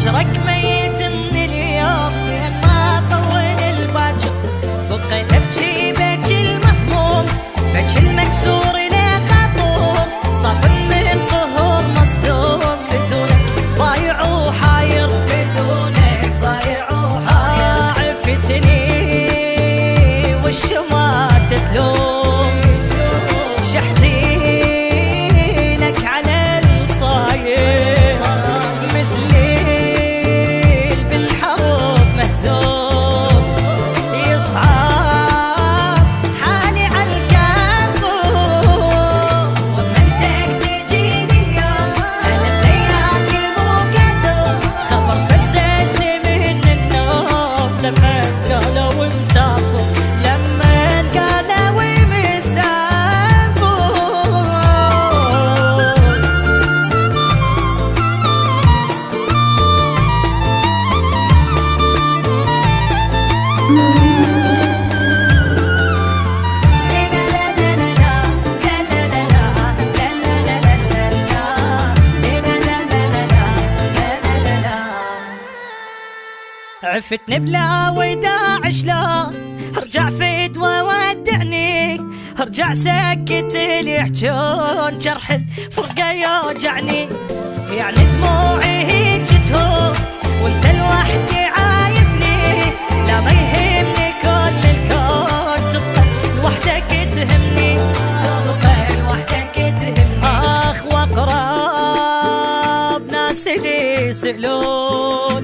عشرك ميت من اليوم لين ما طول الباكر، بقيت ابكي بكي المهموم بكي المكسور ليه خطور، صاف من قهور مصدوم بدونك ضايع وحاير، بدونك ضايع وحاير. عفتني والشمات تلوم شحتي لك على الصاير، مثلي بالحرب مهزوم يصعب حالي على الكافور. ومنتك تجيني اليوم انا بليالي مو قادر، خبر فززني من النوم لما قالوا مسافر، عفتني بلا وداع شلون ارجع فدوى ودعني، ارجع سكت اللي يحجون جرح الفرقة يوجعني، يعني دموعي هيك تهون وانت لوحدي عايفني، لا ما يهمني كل الكون تبقى لوحدك تهمني، تبقى لوحدك تهمني. اخ واقرب ناس اللي يسألون